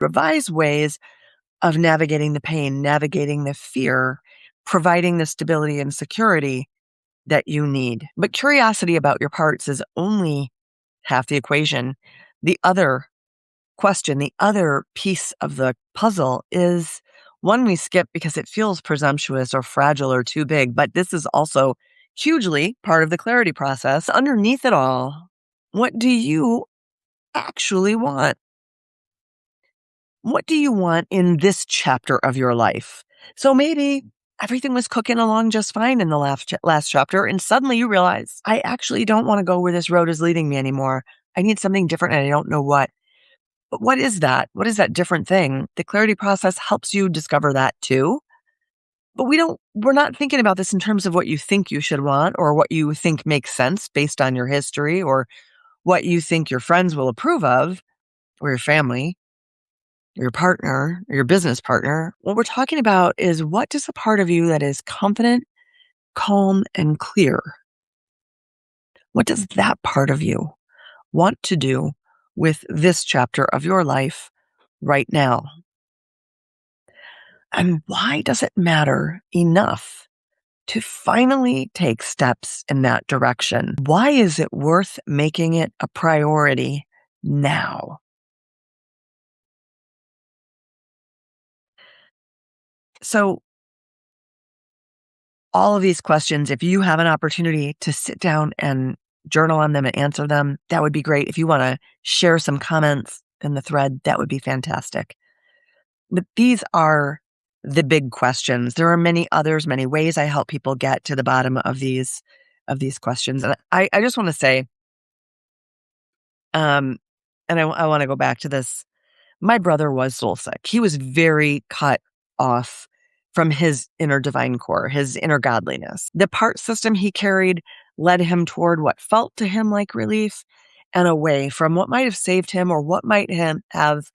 Revise ways of navigating the pain, navigating the fear, providing the stability and security that you need. But curiosity about your parts is only half the equation. The other question, the other piece of the puzzle is one we skip because it feels presumptuous or fragile or too big. But this is also hugely part of the clarity process. Underneath it all, what do you actually want? What do you want in this chapter of your life? So maybe everything was cooking along just fine in the last chapter, and suddenly you realize, I actually don't want to go where this road is leading me anymore. I need something different, and I don't know what. But what is that? What is that different thing? The clarity process helps you discover that too. But we're not thinking about this in terms of what you think you should want or what you think makes sense based on your history or what you think your friends will approve of or your family, your partner, or your business partner. What we're talking about is, what does a part of you that is confident, calm, and clear, what does that part of you want to do with this chapter of your life right now? And why does it matter enough to finally take steps in that direction? Why is it worth making it a priority now? So all of these questions, if you have an opportunity to sit down and journal on them and answer them, that would be great. If you want to share some comments in the thread, that would be fantastic. But these are the big questions. There are many others, many ways I help people get to the bottom of these questions. And I just want to say, and I want to go back to this. My brother was soul sick. He was very cut off from his inner divine core, his inner godliness. The part system he carried led him toward what felt to him like relief and away from what might have saved him or what might have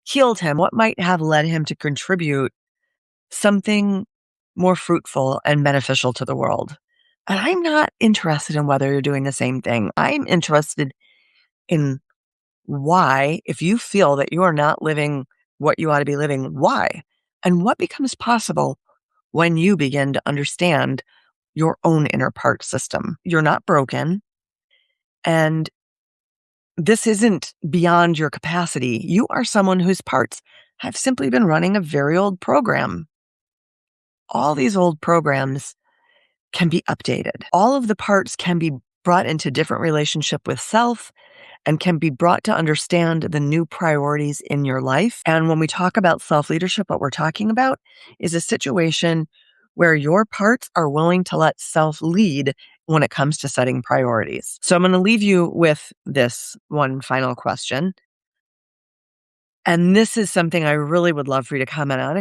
healed him, what might have led him to contribute something more fruitful and beneficial to the world. And I'm not interested in whether you're doing the same thing. I'm interested in why, if you feel that you are not living what you ought to be living, why? And what becomes possible when you begin to understand your own inner part system. You're not broken. And this isn't beyond your capacity. You are someone whose parts have simply been running a very old program. All these old programs can be updated. All of the parts can be brought into different relationship with self and can be brought to understand the new priorities in your life. And when we talk about self-leadership, what we're talking about is a situation where your parts are willing to let self lead when it comes to setting priorities. So I'm going to leave you with this one final question. And this is something I really would love for you to comment on.